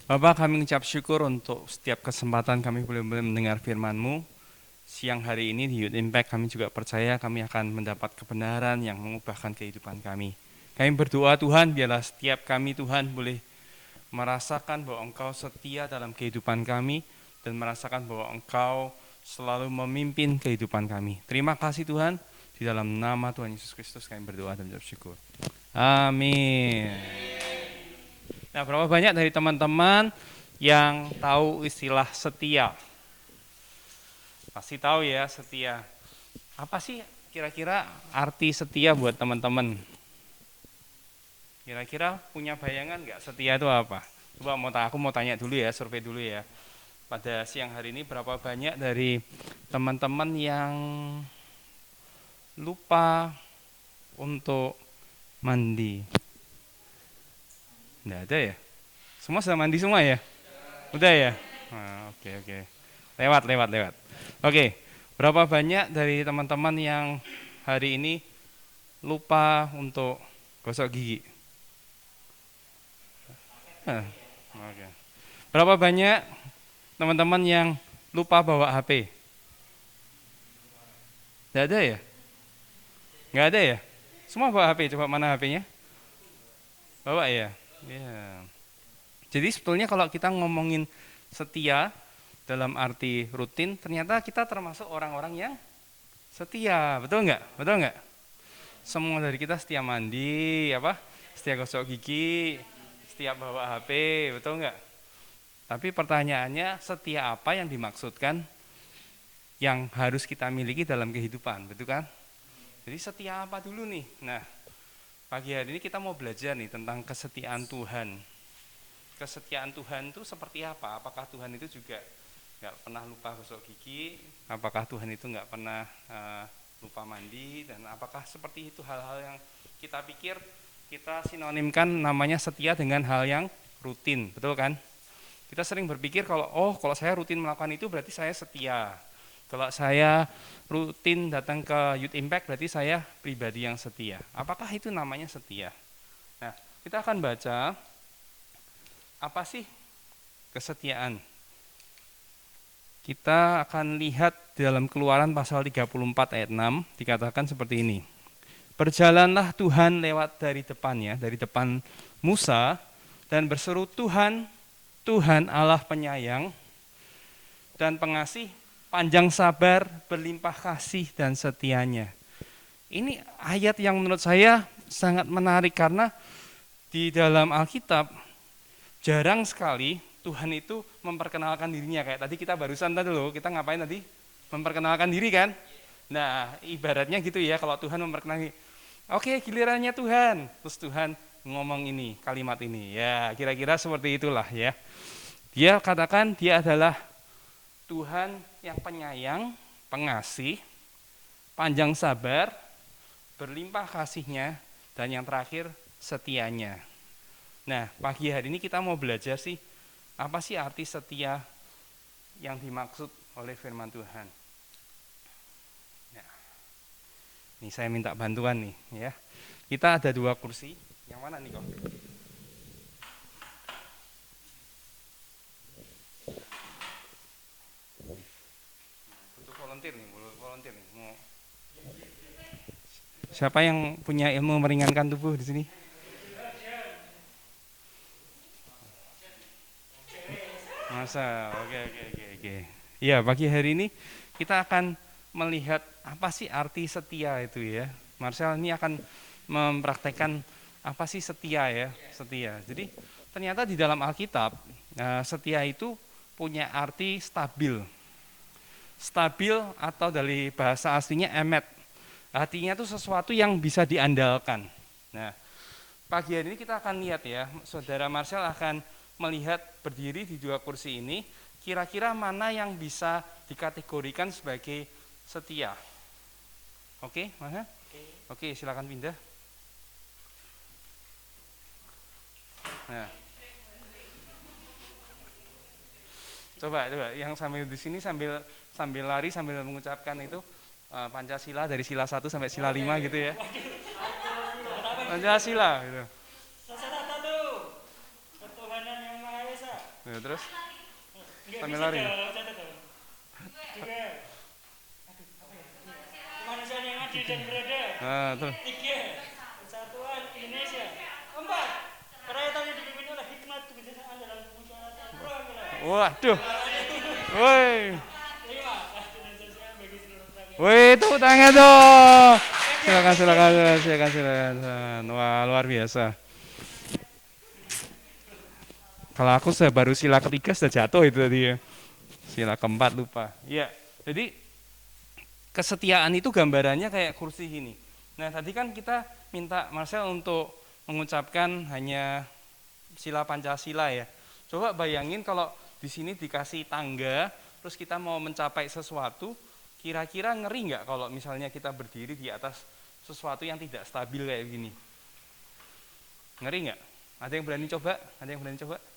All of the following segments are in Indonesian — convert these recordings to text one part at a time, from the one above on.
Bapak, kami mengucap syukur untuk setiap kesempatan kami boleh mendengar firman-Mu. Siang hari ini di Youth Impact kami juga percaya kami akan mendapat kebenaran yang mengubahkan kehidupan kami. Kami berdoa Tuhan, biarlah setiap kami Tuhan boleh merasakan bahwa Engkau setia dalam kehidupan kami dan merasakan bahwa Engkau selalu memimpin kehidupan kami. Terima kasih Tuhan, di dalam nama Tuhan Yesus Kristus kami berdoa dan bersyukur. Amin. Nah, berapa banyak dari teman-teman yang tahu istilah setia? Pasti tahu ya setia. Apa sih kira-kira arti setia buat teman-teman? Kira-kira punya bayangan nggak setia itu apa? Coba aku mau tanya dulu ya, survei dulu ya. Pada siang hari ini berapa banyak dari teman-teman yang lupa untuk mandi? Nggak ada ya? Semua sudah mandi semua ya? Udah ya? Oke. Lewat. Oke, berapa banyak dari teman-teman yang hari ini lupa untuk gosok gigi? Oke. Berapa banyak teman-teman yang lupa bawa HP? Nggak ada ya? Nggak ada ya? Semua bawa HP, coba mana HP-nya? Bawa ya? Ya. Jadi sebetulnya kalau kita ngomongin setia dalam arti rutin, ternyata kita termasuk orang-orang yang setia, betul nggak? Betul nggak? Semua dari kita setia mandi, setia gosok gigi, setia bawa HP, betul nggak? Tapi pertanyaannya, setia apa yang dimaksudkan yang harus kita miliki dalam kehidupan, betul kan? Jadi setia apa dulu nih? Nah, pagi hari ini kita mau belajar nih tentang kesetiaan Tuhan. Kesetiaan Tuhan itu seperti apa? Apakah Tuhan itu juga nggak pernah lupa gosok gigi? Apakah Tuhan itu nggak pernah lupa mandi? Dan apakah seperti itu hal-hal yang kita pikir kita sinonimkan namanya setia dengan hal yang rutin, betul kan? Kita sering berpikir kalau saya rutin melakukan itu berarti saya setia. Kalau saya rutin datang ke Youth Impact berarti saya pribadi yang setia. Apakah itu namanya setia? Nah, kita akan baca apa sih kesetiaan. Kita akan lihat dalam Keluaran pasal 34 ayat 6 dikatakan seperti ini. Berjalanlah Tuhan lewat dari depannya, dari depan Musa, dan berseru, Tuhan, Tuhan Allah penyayang dan pengasih, panjang sabar, berlimpah kasih dan setianya. Ini ayat yang menurut saya sangat menarik karena di dalam Alkitab jarang sekali Tuhan itu memperkenalkan dirinya. Kayak tadi kita barusan tadi loh, kita ngapain tadi? Memperkenalkan diri kan? Nah, ibaratnya gitu ya, kalau Tuhan memperkenalkan, oke, gilirannya Tuhan. Terus Tuhan ngomong ini, kalimat ini. Ya, kira-kira seperti itulah ya. Dia katakan dia adalah Tuhan yang penyayang, pengasih, panjang sabar, berlimpah kasihnya, dan yang terakhir setianya. Nah, pagi hari ini kita mau belajar sih, apa sih arti setia yang dimaksud oleh firman Tuhan. Nah, ini saya minta bantuan nih ya. Kita ada 2 kursi. Yang mana nih kok? Butuh volunteer nih. Mau siapa yang punya ilmu meringankan tubuh di sini? Masa, oke. Iya, pagi hari ini kita akan melihat apa sih arti setia itu ya. Marcel ini akan mempraktekkan apa sih setia ya, setia. Jadi ternyata di dalam Alkitab setia itu punya arti stabil. Stabil atau dari bahasa aslinya emet. Artinya itu sesuatu yang bisa diandalkan. Nah, pagi hari ini kita akan lihat ya, Saudara Marcel akan melihat berdiri di 2 kursi ini, kira-kira mana yang bisa dikategorikan sebagai setia. Oke, mana? Oke, silakan pindah. Nah, coba yang sambil di sini sambil lari sambil mengucapkan itu Pancasila dari sila 1 sampai sila 5 gitu ya. Pancasila gitu. Sasaran satu, ketuhanan yang Maha Esa. Ya, terus sambil lari. Kemanusiaan yang adil dan beradab. Nah, terus. 3. Persatuan Indonesia. 4. Kerakyatan yang dipimpin oleh hikmat kebijaksanaan dalam kemusyawaratan program. Waduh. Woi. 5. Keadilan sosial bagi seluruh rakyat. Woi, tepuk tangan dong. Silakan. Wah, luar biasa. Kalau aku baru sila ketiga sudah jatuh itu tadi ya. Sila keempat lupa. Iya. Jadi kesetiaan itu gambarannya kayak kursi ini. Nah, tadi kan kita minta Marcel untuk mengucapkan hanya sila Pancasila ya. Coba bayangin kalau di sini dikasih tangga, terus kita mau mencapai sesuatu, kira-kira ngeri nggak kalau misalnya kita berdiri di atas sesuatu yang tidak stabil kayak gini? Ngeri nggak? Ada yang berani coba?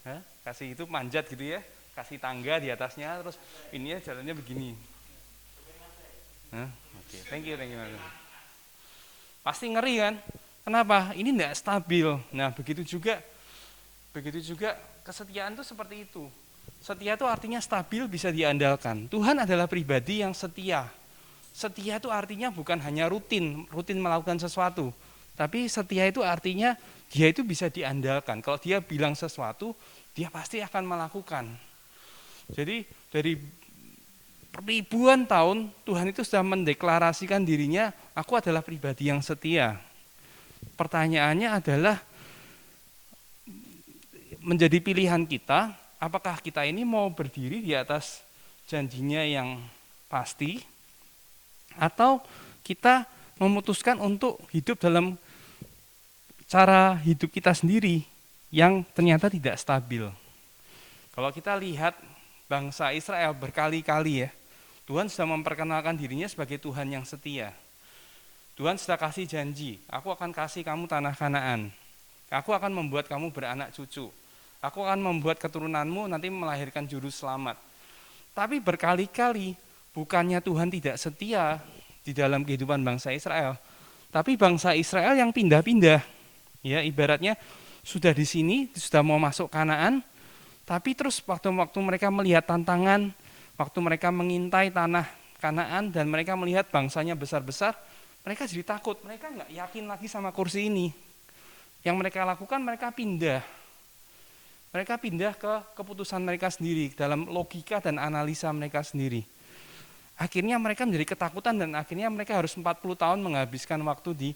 Hah? Kasih itu manjat gitu ya, kasih tangga di atasnya, terus ini ya jalannya begini. Oke. Thank you Mas. Pasti ngeri kan? Kenapa? Ini tidak stabil. Nah, begitu juga kesetiaan itu seperti itu. Setia itu artinya stabil, bisa diandalkan. Tuhan adalah pribadi yang setia. Setia itu artinya bukan hanya rutin melakukan sesuatu, tapi setia itu artinya dia itu bisa diandalkan. Kalau dia bilang sesuatu, dia pasti akan melakukan. Jadi dari ribuan tahun Tuhan itu sudah mendeklarasikan dirinya, aku adalah pribadi yang setia. Pertanyaannya adalah menjadi pilihan kita, apakah kita ini mau berdiri di atas janjinya yang pasti, atau kita memutuskan untuk hidup dalam cara hidup kita sendiri yang ternyata tidak stabil. Kalau kita lihat bangsa Israel berkali-kali ya, Tuhan sudah memperkenalkan dirinya sebagai Tuhan yang setia. Tuhan sudah kasih janji, aku akan kasih kamu tanah Kanaan. Aku akan membuat kamu beranak cucu. Aku akan membuat keturunanmu nanti melahirkan juru selamat. Tapi berkali-kali bukannya Tuhan tidak setia di dalam kehidupan bangsa Israel, tapi bangsa Israel yang pindah-pindah. Ya, ibaratnya sudah di sini, sudah mau masuk Kanaan, tapi terus waktu-waktu mereka melihat tantangan, waktu mereka mengintai tanah Kanaan dan mereka melihat bangsanya besar-besar, mereka jadi takut, mereka nggak yakin lagi sama kursi ini. Yang mereka lakukan, mereka pindah. Mereka pindah ke keputusan mereka sendiri, dalam logika dan analisa mereka sendiri. Akhirnya mereka menjadi ketakutan dan akhirnya mereka harus 40 tahun menghabiskan waktu di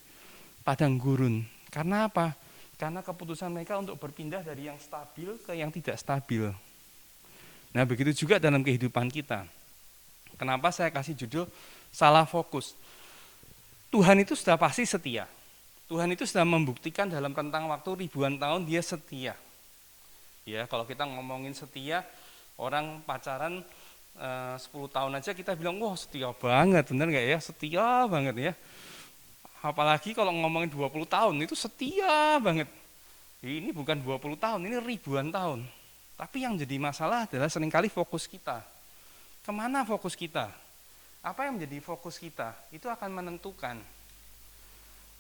padang gurun. Karena apa? Karena keputusan mereka untuk berpindah dari yang stabil ke yang tidak stabil. Nah, begitu juga dalam kehidupan kita. Kenapa saya kasih judul salah fokus? Tuhan itu sudah pasti setia. Tuhan itu sudah membuktikan dalam rentang waktu ribuan tahun dia setia. Ya, kalau kita ngomongin setia, orang pacaran 10 tahun aja kita bilang, wah setia banget, bener nggak ya? Setia banget ya. Apalagi kalau ngomongin 20 tahun, itu setia banget. Ini bukan 20 tahun, ini ribuan tahun. Tapi yang jadi masalah adalah seringkali fokus kita. Kemana fokus kita? Apa yang menjadi fokus kita? Itu akan menentukan.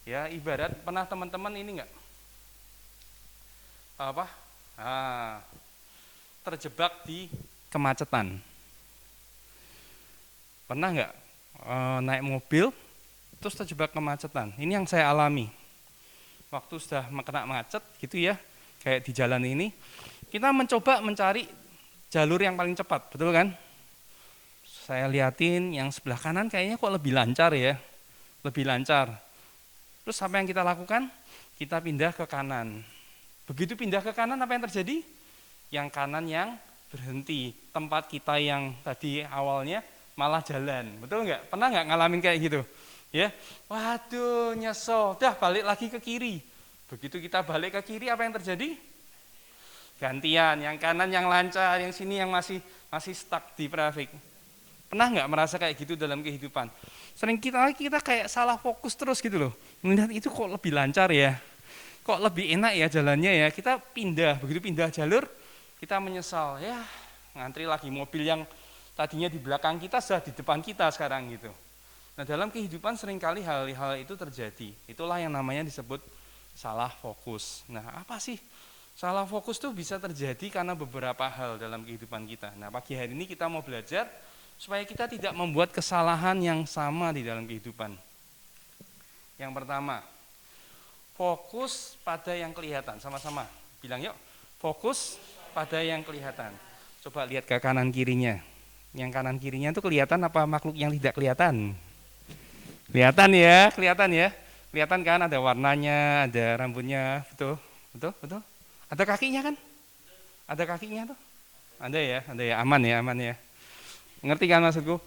Ya, ibarat pernah teman-teman ini enggak? Terjebak di kemacetan. Pernah enggak naik mobil terus terjebak kemacetan? Ini yang saya alami. Waktu sudah kena macet gitu ya, kayak di jalan ini, kita mencoba mencari jalur yang paling cepat, betul kan? Saya liatin yang sebelah kanan kayaknya kok lebih lancar ya, lebih lancar. Terus apa yang kita lakukan? Kita pindah ke kanan. Begitu pindah ke kanan apa yang terjadi? Yang kanan yang berhenti, tempat kita yang tadi awalnya malah jalan, betul nggak? Pernah nggak ngalamin kayak gitu? Ya, waduh nyesel, dah balik lagi ke kiri. Begitu kita balik ke kiri apa yang terjadi? Gantian, yang kanan yang lancar, yang sini yang masih stuck di traffic. Pernah nggak merasa kayak gitu dalam kehidupan? Sering kita kayak salah fokus terus gitu loh. Melihat itu kok lebih lancar ya, kok lebih enak ya jalannya ya. Kita pindah, begitu pindah jalur, kita menyesal ya, ngantri lagi mobil yang tadinya di belakang kita sudah di depan kita sekarang gitu. Nah, dalam kehidupan seringkali hal-hal itu terjadi. Itulah yang namanya disebut salah fokus. Nah, apa sih Salah fokus tuh bisa terjadi karena beberapa hal dalam kehidupan kita. Nah, pagi hari ini kita mau belajar supaya kita tidak membuat kesalahan yang sama di dalam kehidupan. Yang pertama, fokus pada yang kelihatan. Sama-sama bilang yuk, fokus pada yang kelihatan. Coba lihat ke kanan kirinya. Yang kanan kirinya itu kelihatan apa makhluk yang tidak kelihatan? Kelihatan ya, kelihatan ya. Kelihatan kan ada warnanya, ada rambutnya, betul, betul, betul. Ada kakinya kan? Ada kakinya tuh? Ada ya, aman ya. Ngerti kan maksudku?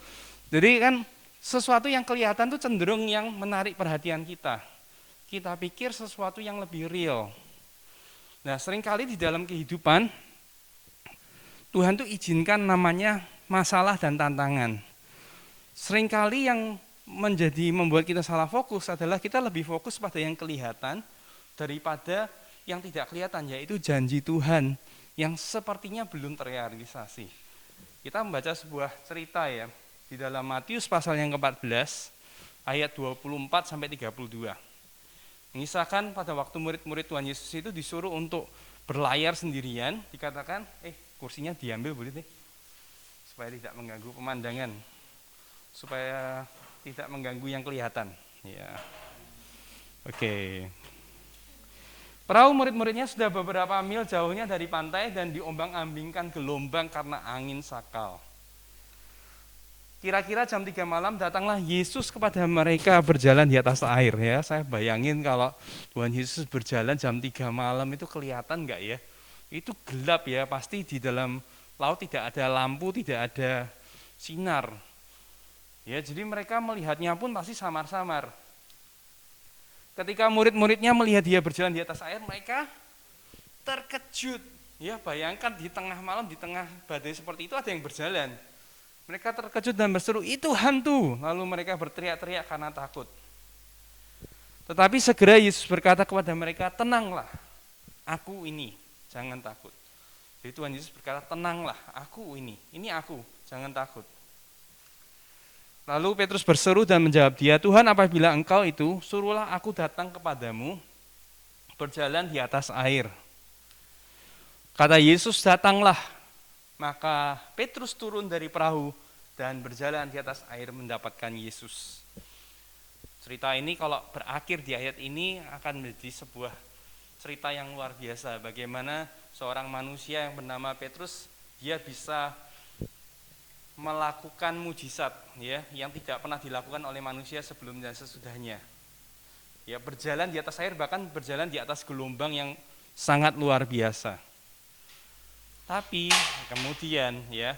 Jadi kan sesuatu yang kelihatan tuh cenderung yang menarik perhatian kita. Kita pikir sesuatu yang lebih real. Nah, seringkali di dalam kehidupan Tuhan tuh izinkan namanya masalah dan tantangan. Seringkali yang membuat kita salah fokus adalah kita lebih fokus pada yang kelihatan daripada yang tidak kelihatan, yaitu janji Tuhan yang sepertinya belum terrealisasi. Kita membaca sebuah cerita ya di dalam Matius pasal yang ke-14 ayat 24 sampai 32. Mengisahkan pada waktu murid-murid Tuhan Yesus itu disuruh untuk berlayar sendirian, dikatakan, kursinya diambil boleh deh, supaya tidak mengganggu pemandangan, supaya tidak mengganggu yang kelihatan. Ya, oke. Perahu murid-muridnya sudah beberapa mil jauhnya dari pantai dan diombang-ambingkan gelombang karena angin sakal. Kira-kira jam 3 malam datanglah Yesus kepada mereka berjalan di atas air ya. Saya bayangin kalau Tuhan Yesus berjalan jam 3 malam itu kelihatan enggak ya? Itu gelap ya, pasti di dalam laut tidak ada lampu, tidak ada sinar. Ya, jadi mereka melihatnya pun pasti samar-samar. Ketika murid-muridnya melihat dia berjalan di atas air, mereka terkejut. Ya, bayangkan di tengah malam, di tengah badai seperti itu ada yang berjalan. Mereka terkejut dan berseru, itu hantu. Lalu mereka berteriak-teriak karena takut. Tetapi segera Yesus berkata kepada mereka, tenanglah, aku ini, jangan takut. Jadi Tuhan Yesus berkata, tenanglah, aku ini aku, jangan takut. Lalu Petrus berseru dan menjawab dia, Tuhan apabila engkau itu, suruhlah aku datang kepadamu, berjalan di atas air. Kata Yesus, datanglah. Maka Petrus turun dari perahu dan berjalan di atas air mendapatkan Yesus. Cerita ini kalau berakhir di ayat ini akan menjadi sebuah cerita yang luar biasa. Bagaimana seorang manusia yang bernama Petrus, dia bisa melakukan mujizat ya yang tidak pernah dilakukan oleh manusia sebelum dan sesudahnya. Ya, berjalan di atas air, bahkan berjalan di atas gelombang yang sangat luar biasa. Tapi kemudian ya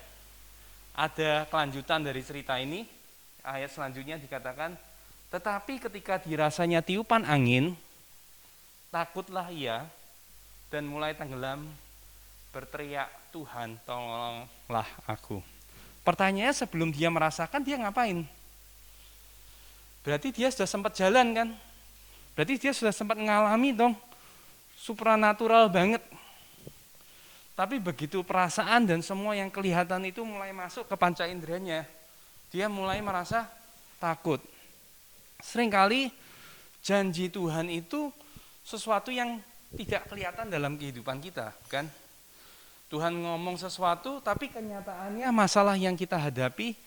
ada kelanjutan dari cerita ini. Ayat selanjutnya dikatakan, tetapi ketika dirasanya tiupan angin, takutlah ia dan mulai tenggelam, berteriak, Tuhan tolonglah aku. Pertanyaannya, sebelum dia merasakan, dia ngapain? Berarti dia sudah sempat jalan kan? Berarti dia sudah sempat mengalami dong, supranatural banget. Tapi begitu perasaan dan semua yang kelihatan itu mulai masuk ke panca inderanya, dia mulai merasa takut. Seringkali janji Tuhan itu sesuatu yang tidak kelihatan dalam kehidupan kita, kan? Tuhan ngomong sesuatu, tapi kenyataannya masalah yang kita hadapi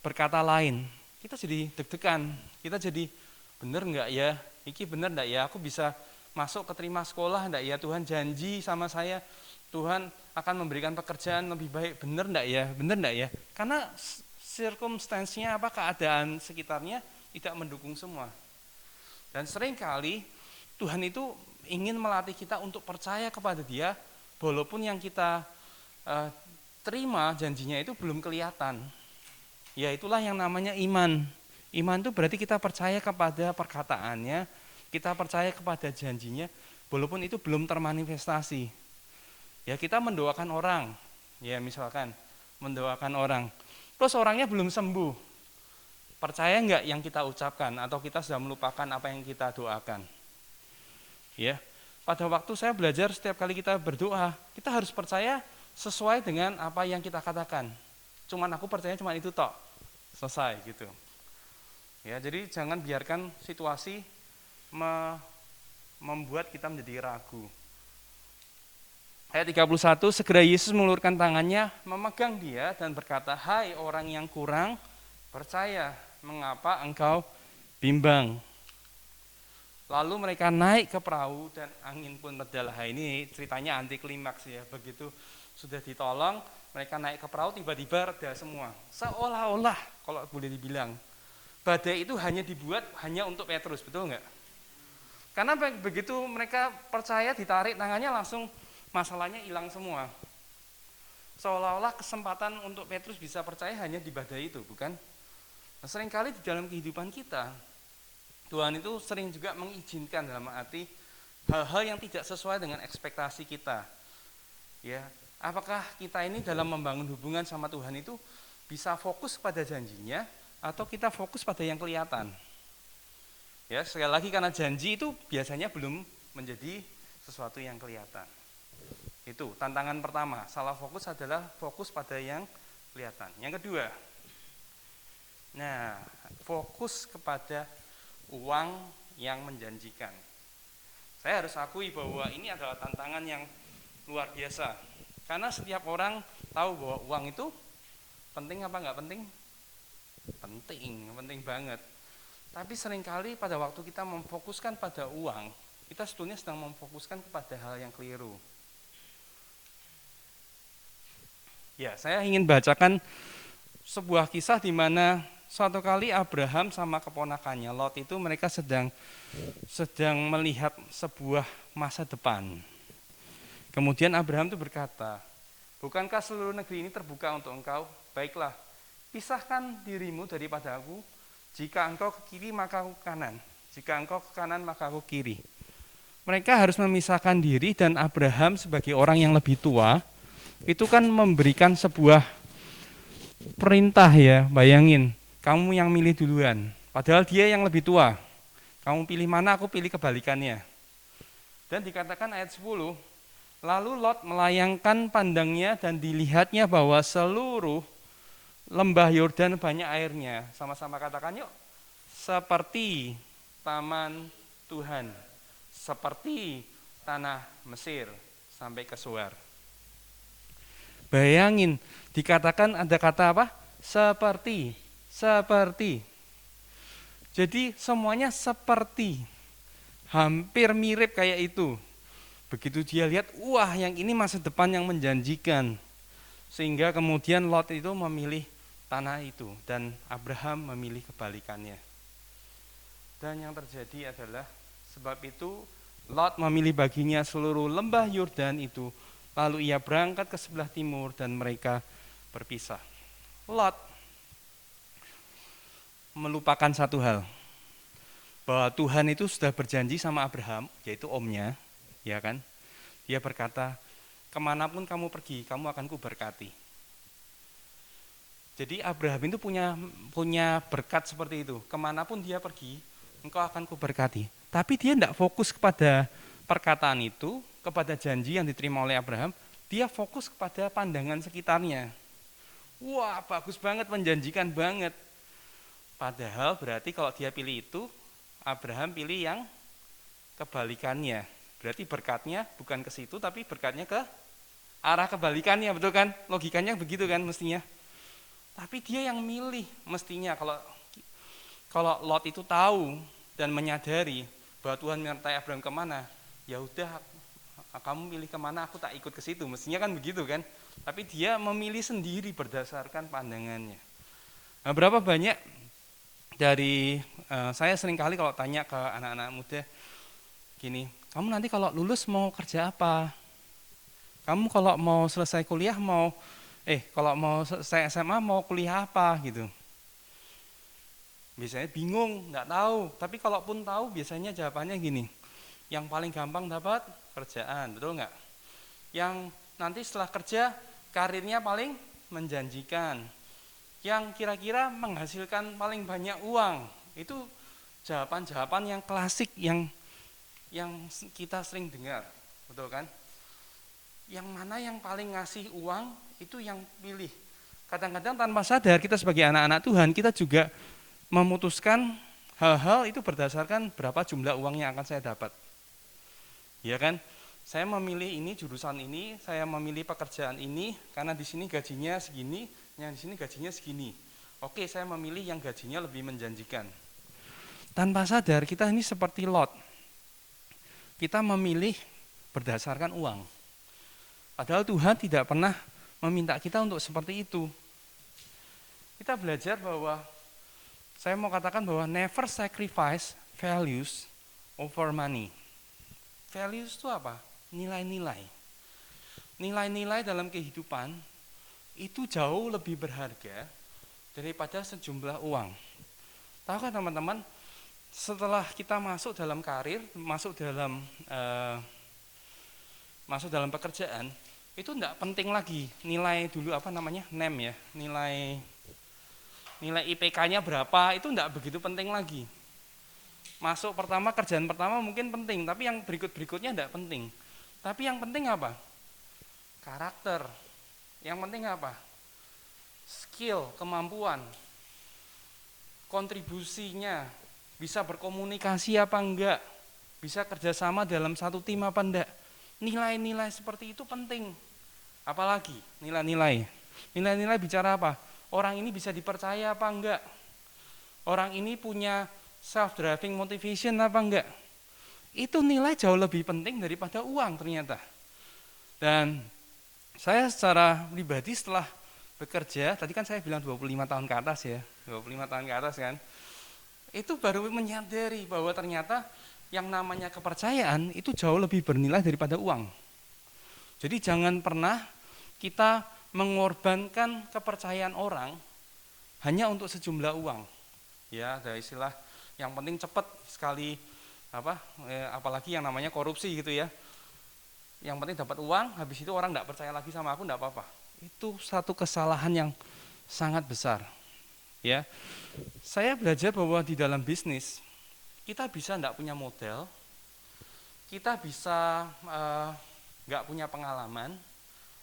berkata lain. Kita jadi deg-degan, kita jadi bener enggak ya, iki bener enggak ya, aku bisa masuk keterima sekolah enggak ya, Tuhan janji sama saya, Tuhan akan memberikan pekerjaan lebih baik, bener enggak ya, karena circumstance-nya, keadaan sekitarnya tidak mendukung semua. Dan seringkali Tuhan itu ingin melatih kita untuk percaya kepada Dia, walaupun yang kita terima janjinya itu belum kelihatan. Ya, itulah yang namanya iman. Iman itu berarti kita percaya kepada perkataannya, kita percaya kepada janjinya, walaupun itu belum termanifestasi. Ya, kita mendoakan orang, ya misalkan mendoakan orang, terus orangnya belum sembuh. Percaya enggak yang kita ucapkan, atau kita sudah melupakan apa yang kita doakan? Ya. Pada waktu saya belajar, setiap kali kita berdoa, kita harus percaya sesuai dengan apa yang kita katakan. Cuman aku percaya cuma itu tok, selesai gitu. Ya, jadi jangan biarkan situasi membuat kita menjadi ragu. Ayat 31, segera Yesus mengulurkan tangannya, memegang dia dan berkata, "Hai orang yang kurang percaya, mengapa engkau bimbang?" Lalu mereka naik ke perahu dan angin pun reda. Ini ceritanya anti klimaks ya. Begitu sudah ditolong, mereka naik ke perahu, tiba-tiba reda semua. Seolah-olah kalau boleh dibilang, badai itu hanya dibuat hanya untuk Petrus, betul nggak? Karena begitu mereka percaya, ditarik tangannya, langsung masalahnya hilang semua. Seolah-olah kesempatan untuk Petrus bisa percaya hanya di badai itu, bukan? Nah, seringkali di dalam kehidupan kita, Tuhan itu sering juga mengizinkan dalam arti hal-hal yang tidak sesuai dengan ekspektasi kita. Ya, apakah kita ini dalam membangun hubungan sama Tuhan itu bisa fokus pada janjinya atau kita fokus pada yang kelihatan? Ya, sekali lagi karena janji itu biasanya belum menjadi sesuatu yang kelihatan. Itu tantangan pertama, salah fokus adalah fokus pada yang kelihatan. Yang kedua, nah, fokus kepada uang yang menjanjikan. Saya harus akui bahwa ini adalah tantangan yang luar biasa. Karena setiap orang tahu bahwa uang itu penting apa enggak penting? Penting banget. Tapi seringkali pada waktu kita memfokuskan pada uang, kita sebetulnya sedang memfokuskan kepada hal yang keliru. Ya, saya ingin bacakan sebuah kisah di mana suatu kali Abraham sama keponakannya Lot itu mereka sedang melihat sebuah masa depan. Kemudian Abraham itu berkata, "Bukankah seluruh negeri ini terbuka untuk engkau? Baiklah, pisahkan dirimu daripada aku. Jika engkau ke kiri maka aku ke kanan. Jika engkau ke kanan maka aku kiri." Mereka harus memisahkan diri dan Abraham sebagai orang yang lebih tua itu kan memberikan sebuah perintah ya, bayangin. Kamu yang milih duluan, padahal dia yang lebih tua. Kamu pilih mana, aku pilih kebalikannya. Dan dikatakan ayat 10, lalu Lot melayangkan pandangnya dan dilihatnya bahwa seluruh lembah Yordan banyak airnya. Sama-sama katakan yuk, seperti taman Tuhan, seperti tanah Mesir sampai ke Soar. Bayangin, dikatakan ada kata apa? Seperti. Jadi semuanya seperti, hampir mirip kayak itu. Begitu dia lihat, wah yang ini masa depan yang menjanjikan. Sehingga kemudian Lot itu memilih tanah itu dan Abraham memilih kebalikannya. Dan yang terjadi adalah sebab itu Lot memilih baginya seluruh lembah Yordan itu. Lalu ia berangkat ke sebelah timur dan mereka berpisah. Lot melupakan satu hal, bahwa Tuhan itu sudah berjanji sama Abraham, yaitu omnya, ya kan? Dia berkata, kemanapun kamu pergi, kamu akan kuberkati. Jadi Abraham itu punya berkat seperti itu. Kemanapun dia pergi, engkau akan kuberkati. Tapi dia tidak fokus kepada perkataan itu, kepada janji yang diterima oleh Abraham. Dia fokus kepada pandangan sekitarnya. Wah, bagus banget, menjanjikan banget. Padahal berarti kalau dia pilih itu, Abraham pilih yang kebalikannya. Berarti berkatnya bukan ke situ, tapi berkatnya ke arah kebalikannya, betul kan? Logikanya begitu kan mestinya. Tapi dia yang milih mestinya. Kalau Lot itu tahu dan menyadari bahwa Tuhan menyertai Abraham kemana, ya udah kamu pilih kemana, aku tak ikut ke situ. Mestinya kan begitu kan? Tapi dia memilih sendiri berdasarkan pandangannya. Nah, berapa banyak dari saya seringkali kalau tanya ke anak-anak muda gini, kamu nanti kalau lulus mau kerja apa? Kamu kalau mau selesai kuliah kalau mau selesai SMA mau kuliah apa gitu. Biasanya bingung, nggak tahu. Tapi kalaupun tahu biasanya jawabannya gini, yang paling gampang dapat kerjaan, betul nggak? Yang nanti setelah kerja karirnya paling menjanjikan, yang kira-kira menghasilkan paling banyak uang. Itu jawaban-jawaban yang klasik yang kita sering dengar, betul kan? Yang mana yang paling ngasih uang itu yang pilih. Kadang-kadang tanpa sadar kita sebagai anak-anak Tuhan kita juga memutuskan hal-hal itu berdasarkan berapa jumlah uang yang akan saya dapat. Ya kan? Saya memilih ini jurusan ini, saya memilih pekerjaan ini karena di sini gajinya segini, yang di sini gajinya segini. Oke, saya memilih yang gajinya lebih menjanjikan. Tanpa sadar kita ini seperti Lot. Kita memilih berdasarkan uang. Padahal Tuhan tidak pernah meminta kita untuk seperti itu. Kita belajar bahwa, saya mau katakan bahwa never sacrifice values over money. Values itu apa? Nilai-nilai. Nilai-nilai dalam kehidupan itu jauh lebih berharga daripada sejumlah uang. Tahu kan teman-teman, setelah kita masuk dalam karir, masuk dalam pekerjaan, itu tidak penting lagi nilai dulu NEM ya, nilai IPK-nya berapa, itu tidak begitu penting lagi. Masuk pertama, kerjaan pertama mungkin penting, tapi yang berikut-berikutnya tidak penting. Tapi yang penting apa? Karakter. Yang penting apa? Skill, kemampuan, kontribusinya, bisa berkomunikasi apa enggak, bisa kerjasama dalam satu tim apa enggak. Nilai-nilai seperti itu penting. Apalagi nilai-nilai. Nilai-nilai bicara apa? Orang ini bisa dipercaya apa enggak? Orang ini punya self-driving motivation apa enggak? Itu nilai jauh lebih penting daripada uang ternyata. Dan saya secara pribadi setelah bekerja, tadi kan saya bilang 25 tahun ke atas ya, 25 tahun ke atas kan, itu baru menyadari bahwa ternyata yang namanya kepercayaan itu jauh lebih bernilai daripada uang. Jadi jangan pernah kita mengorbankan kepercayaan orang hanya untuk sejumlah uang. Ya, ada istilah yang penting cepat sekali, apalagi yang namanya korupsi gitu ya. Yang penting dapat uang, habis itu orang tidak percaya lagi sama aku, tidak apa-apa. Itu satu kesalahan yang sangat besar. Ya, saya belajar bahwa di dalam bisnis kita bisa tidak punya modal, kita bisa nggak punya pengalaman,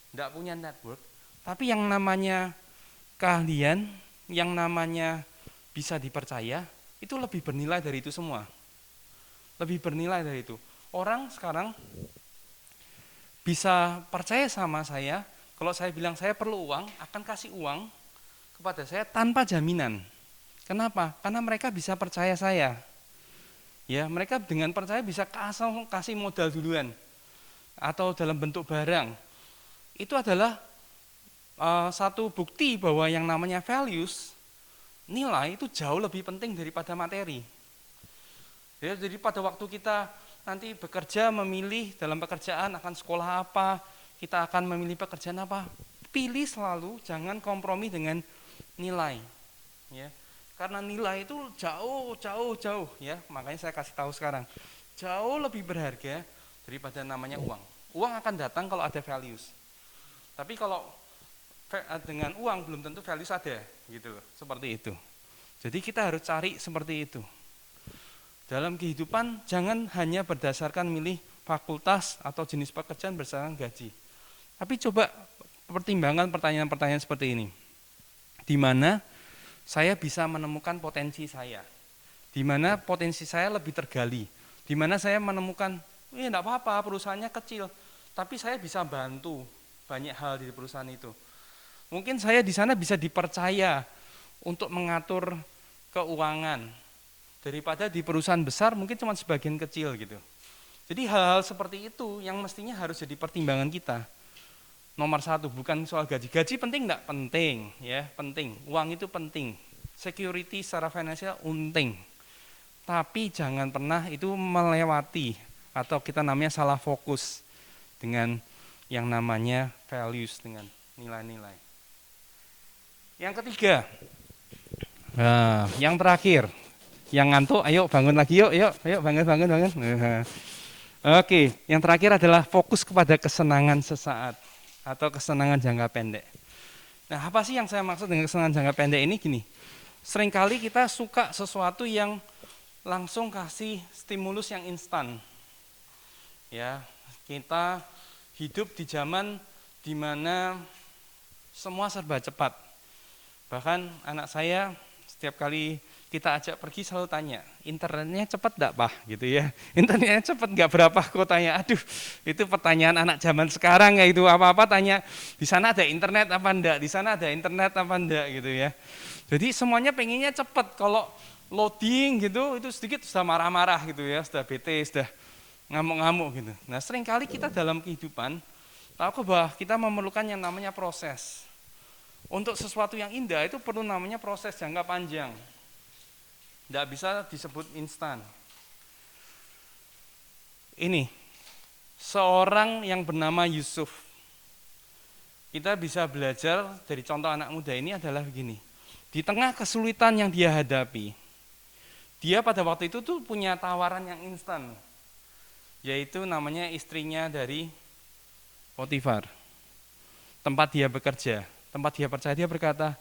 tidak punya network, tapi yang namanya keahlian, yang namanya bisa dipercaya, itu lebih bernilai dari itu semua. Lebih bernilai dari itu. Orang sekarang bisa percaya sama saya, kalau saya bilang saya perlu uang, akan kasih uang kepada saya tanpa jaminan. Kenapa? Karena mereka bisa percaya saya. Ya, mereka dengan percaya bisa kasih modal duluan atau dalam bentuk barang. Itu adalah satu bukti bahwa yang namanya values, nilai itu jauh lebih penting daripada materi. Jadi pada waktu kita nanti bekerja, memilih dalam pekerjaan akan sekolah apa, kita akan memilih pekerjaan apa, pilih selalu jangan kompromi dengan nilai. Ya. Karena nilai itu jauh ya, makanya saya kasih tahu sekarang, jauh lebih berharga daripada namanya uang. Uang akan datang kalau ada values. Tapi kalau dengan uang belum tentu values ada, gitu loh, seperti itu. Jadi kita harus cari seperti itu. Dalam kehidupan jangan hanya berdasarkan milih fakultas atau jenis pekerjaan berdasarkan gaji. Tapi coba pertimbangkan pertanyaan-pertanyaan seperti ini. Di mana saya bisa menemukan potensi saya? Di mana potensi saya lebih tergali? Di mana saya menemukan, enggak apa-apa, perusahaannya kecil, tapi saya bisa bantu banyak hal di perusahaan itu. Mungkin saya di sana bisa dipercaya untuk mengatur keuangan daripada di perusahaan besar mungkin cuma sebagian kecil gitu. Jadi hal-hal seperti itu yang mestinya harus jadi pertimbangan kita. Nomor satu, bukan soal gaji. Gaji penting enggak? Penting, ya, penting. Uang itu penting. Security secara finansial penting. Tapi jangan pernah itu melewati atau kita namanya salah fokus dengan yang namanya values, dengan nilai-nilai. Yang ketiga, yang terakhir, yang ngantuk, ayo bangun lagi yuk, bangun. Oke, yang terakhir adalah fokus kepada kesenangan sesaat atau kesenangan jangka pendek. Nah, apa sih yang saya maksud dengan kesenangan jangka pendek ini? Gini, seringkali kita suka sesuatu yang langsung kasih stimulus yang instan. Ya, kita hidup di zaman di mana semua serba cepat. Bahkan anak saya setiap kali kita ajak pergi selalu tanya, internetnya cepat enggak Pak? Gitu ya. Internetnya cepat enggak, berapa kuotanya? Aduh, itu pertanyaan anak zaman sekarang ya, itu apa-apa tanya, di sana ada internet apa enggak? Di sana ada internet apa enggak gitu ya. Jadi semuanya pengennya cepat. Kalau loading gitu, itu sedikit sudah marah-marah gitu ya, sudah bete, sudah ngamuk-ngamuk gitu. Nah, seringkali kita dalam kehidupan tahu bahwa kita memerlukan yang namanya proses. Untuk sesuatu yang indah itu perlu namanya proses jangka panjang. Tidak bisa disebut instan. Ini, seorang yang bernama Yusuf. Kita bisa belajar dari contoh anak muda ini adalah begini. Di tengah kesulitan yang dia hadapi, dia pada waktu itu tuh punya tawaran yang instan. Yaitu namanya istrinya dari Potifar. Tempat dia bekerja, tempat dia percaya, dia berkata,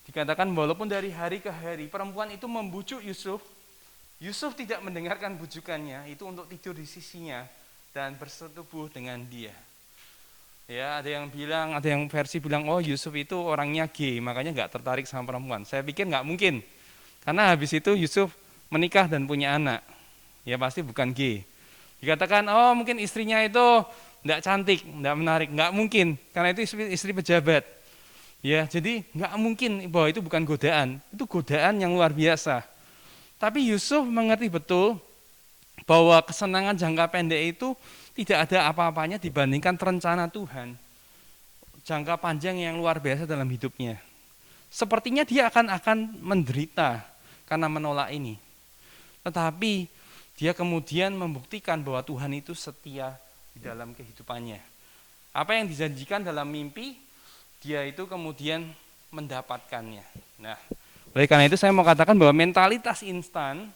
dikatakan walaupun dari hari ke hari perempuan itu membujuk Yusuf, Yusuf tidak mendengarkan bujukannya, itu untuk tidur di sisinya dan bersetubuh dengan dia. Ya, ada yang versi bilang, oh Yusuf itu orangnya gay, makanya nggak tertarik sama perempuan. Saya pikir nggak mungkin, karena habis itu Yusuf menikah dan punya anak, ya pasti bukan gay. Dikatakan, oh mungkin istrinya itu nggak cantik, nggak menarik, nggak mungkin, karena itu istri pejabat. Ya, jadi nggak mungkin bahwa itu bukan godaan, itu godaan yang luar biasa. Tapi Yusuf mengerti betul bahwa kesenangan jangka pendek itu tidak ada apa-apanya dibandingkan rencana Tuhan, jangka panjang yang luar biasa dalam hidupnya. Sepertinya dia akan menderita karena menolak ini. Tetapi dia kemudian membuktikan bahwa Tuhan itu setia di dalam kehidupannya. Apa yang dijanjikan dalam mimpi, dia itu kemudian mendapatkannya. Nah, oleh karena itu saya mau katakan bahwa mentalitas instan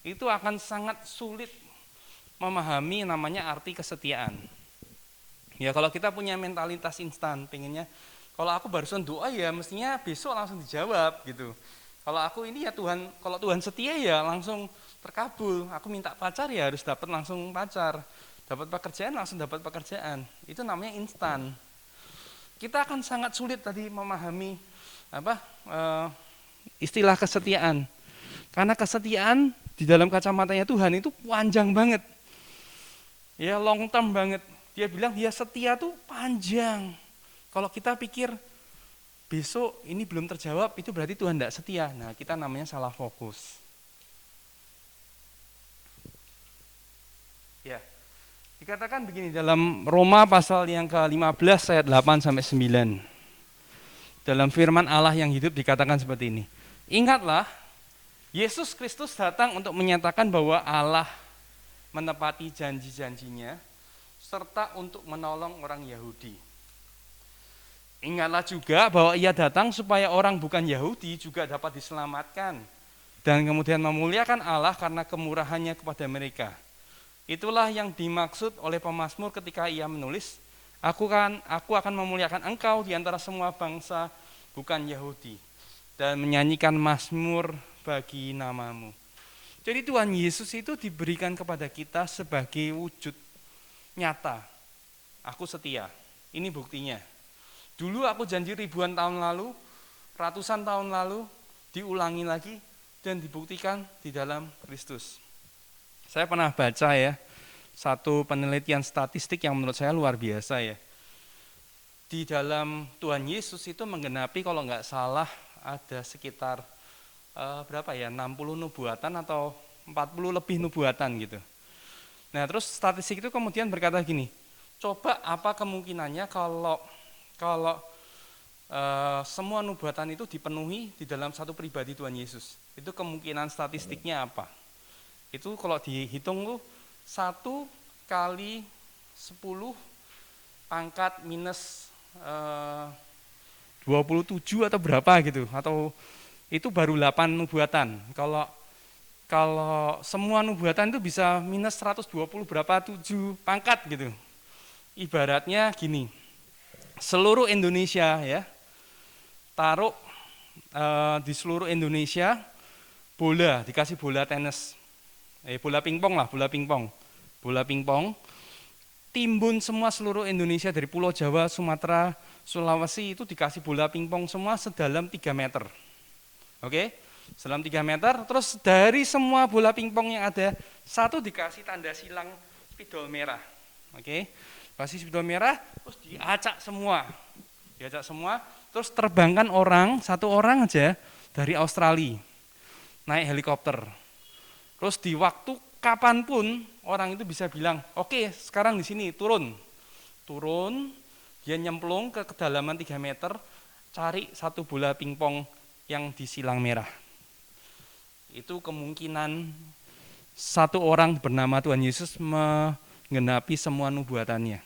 itu akan sangat sulit memahami namanya arti kesetiaan. Ya, kalau kita punya mentalitas instan, pengennya kalau aku barusan doa ya mestinya besok langsung dijawab gitu. Kalau aku ini ya Tuhan, kalau Tuhan setia ya langsung terkabul. Aku minta pacar ya harus dapat langsung pacar. Dapat pekerjaan langsung dapat pekerjaan. Itu namanya instan. Kita akan sangat sulit tadi memahami istilah kesetiaan. Karena kesetiaan di dalam kacamatanya Tuhan itu panjang banget. Ya, long term banget. Dia bilang dia setia tuh panjang. Kalau kita pikir besok ini belum terjawab, itu berarti Tuhan tidak setia. Nah, kita namanya salah fokus. Ya. Dikatakan begini dalam Roma pasal yang ke-15 ayat 8 sampai 9. Dalam firman Allah yang hidup dikatakan seperti ini. Ingatlah, Yesus Kristus datang untuk menyatakan bahwa Allah menepati janji-janjinya serta untuk menolong orang Yahudi. Ingatlah juga bahwa ia datang supaya orang bukan Yahudi juga dapat diselamatkan dan kemudian memuliakan Allah karena kemurahannya kepada mereka. Itulah yang dimaksud oleh pemazmur ketika ia menulis, Aku akan memuliakan engkau di antara semua bangsa bukan Yahudi dan menyanyikan mazmur bagi namamu. Jadi Tuhan Yesus itu diberikan kepada kita sebagai wujud nyata. Aku setia. Ini buktinya. Dulu aku janji ribuan tahun lalu, ratusan tahun lalu, diulangi lagi dan dibuktikan di dalam Kristus. Saya pernah baca ya, satu penelitian statistik yang menurut saya luar biasa ya. Di dalam Tuhan Yesus itu menggenapi kalau nggak salah ada sekitar 60 nubuatan atau 40 lebih nubuatan gitu. Nah terus statistik itu kemudian berkata gini, coba apa kemungkinannya kalau semua nubuatan itu dipenuhi di dalam satu pribadi Tuhan Yesus. Itu kemungkinan statistiknya apa? Itu kalau dihitung tuh 1 kali 10 pangkat minus 27 atau berapa gitu, atau itu baru 8 nubuatan. Kalau semua nubuatan itu bisa minus 120 berapa 7 pangkat gitu. Ibaratnya gini, seluruh Indonesia ya, taruh di seluruh Indonesia dikasih bola tenis. Bola pingpong, timbun semua seluruh Indonesia dari Pulau Jawa, Sumatera, Sulawesi itu dikasih bola pingpong semua sedalam 3 meter. Oke? Dalam 3 meter, terus dari semua bola pingpong yang ada, satu dikasih tanda silang spidol merah. Oke, kasih spidol merah, terus diacak semua. Terus terbangkan satu orang aja dari Australia, naik helikopter. Terus di waktu kapanpun orang itu bisa bilang, oke, sekarang di sini turun, dia nyemplung ke kedalaman 3 meter, cari satu bola pingpong yang disilang merah. Itu kemungkinan satu orang bernama Tuhan Yesus menggenapi semua nubuatannya.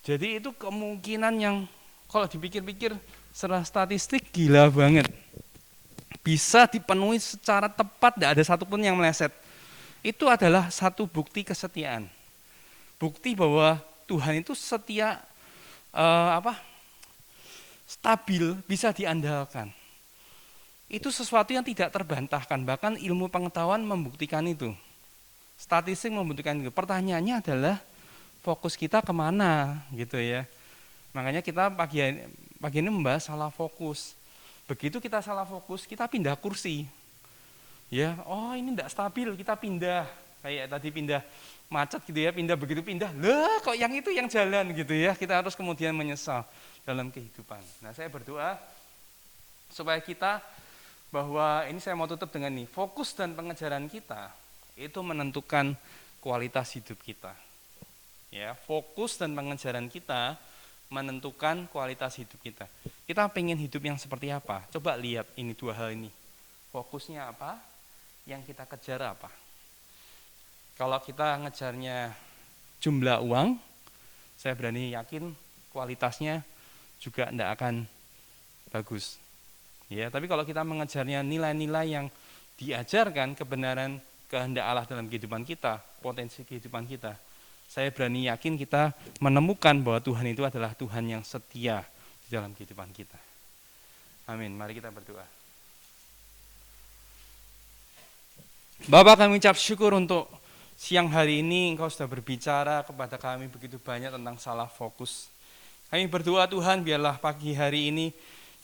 Jadi itu kemungkinan yang kalau dipikir-pikir secara statistik gila banget. Bisa dipenuhi secara tepat, tidak ada satupun yang meleset. Itu adalah satu bukti kesetiaan. Bukti bahwa Tuhan itu setia, stabil, bisa diandalkan. Itu sesuatu yang tidak terbantahkan, bahkan ilmu pengetahuan membuktikan itu. Statistik membuktikan itu. Pertanyaannya adalah fokus kita kemana gitu ya. Makanya kita pagi ini membahas salah fokus. Begitu kita salah fokus, kita pindah kursi. Ya, oh ini tidak stabil, kita pindah. Kayak tadi pindah macet gitu ya, begitu pindah, lah kok yang itu yang jalan gitu ya. Kita harus kemudian menyesal dalam kehidupan. Nah, saya berdoa supaya kita, bahwa ini saya mau tutup dengan nih, fokus dan pengejaran kita itu menentukan kualitas hidup kita. Ya, fokus dan pengejaran kita menentukan kualitas hidup kita. Kita pengen hidup yang seperti apa? Coba lihat ini dua hal ini. Fokusnya apa? Yang kita kejar apa? Kalau kita ngejarnya jumlah uang, saya berani yakin kualitasnya juga tidak akan bagus. Ya, tapi kalau kita mengejarnya nilai-nilai yang diajarkan, kebenaran kehendak Allah dalam kehidupan kita, potensi kehidupan kita, saya berani yakin kita menemukan bahwa Tuhan itu adalah Tuhan yang setia di dalam kehidupan kita. Amin. Mari kita berdoa. Bapak, kami ucap syukur untuk siang hari ini Engkau sudah berbicara kepada kami begitu banyak tentang salah fokus. Kami berdoa Tuhan, biarlah pagi hari ini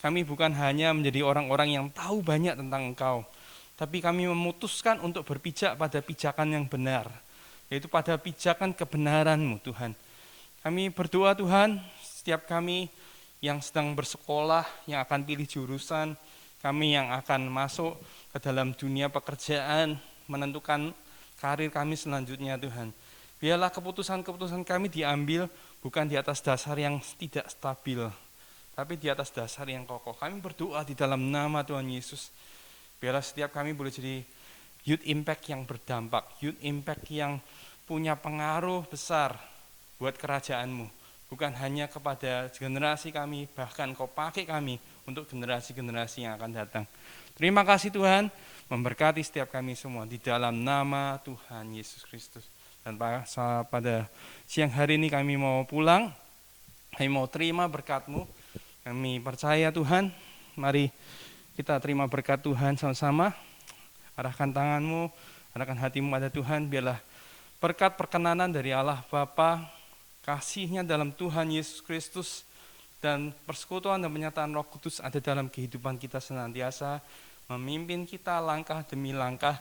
kami bukan hanya menjadi orang-orang yang tahu banyak tentang Engkau, tapi kami memutuskan untuk berpijak pada pijakan yang benar, yaitu pada pijakan kebenaran-Mu Tuhan. Kami berdoa Tuhan, setiap kami yang sedang bersekolah, yang akan pilih jurusan, kami yang akan masuk ke dalam dunia pekerjaan, menentukan karir kami selanjutnya Tuhan. Biarlah keputusan-keputusan kami diambil bukan di atas dasar yang tidak stabil, tapi di atas dasar yang kokoh. Kami berdoa di dalam nama Tuhan Yesus. Biarlah setiap kami boleh jadi youth impact yang berdampak, youth impact yang punya pengaruh besar buat kerajaan-Mu. Bukan hanya kepada generasi kami, bahkan Kau pakai kami untuk generasi-generasi yang akan datang. Terima kasih Tuhan, memberkati setiap kami semua di dalam nama Tuhan Yesus Kristus. Dan pada siang hari ini kami mau pulang, kami mau terima berkat-Mu. Kami percaya Tuhan, mari kita terima berkat Tuhan sama-sama. Arahkan tangan-Mu, arahkan hati-Mu pada Tuhan, biarlah berkat perkenanan dari Allah Bapa, kasih-Nya dalam Tuhan Yesus Kristus, dan persekutuan dan penyertaan Roh Kudus ada dalam kehidupan kita senantiasa, memimpin kita langkah demi langkah,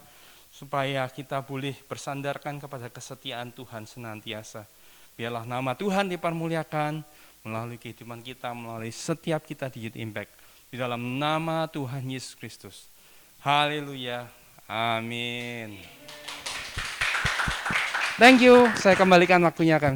supaya kita boleh bersandarkan kepada kesetiaan Tuhan senantiasa. Biarlah nama Tuhan dipermuliakan melalui kehidupan kita, melalui setiap kita di Youth Impact. Di dalam nama Tuhan Yesus Kristus. Haleluya. Amin. Thank you. Saya kembalikan waktunya kami.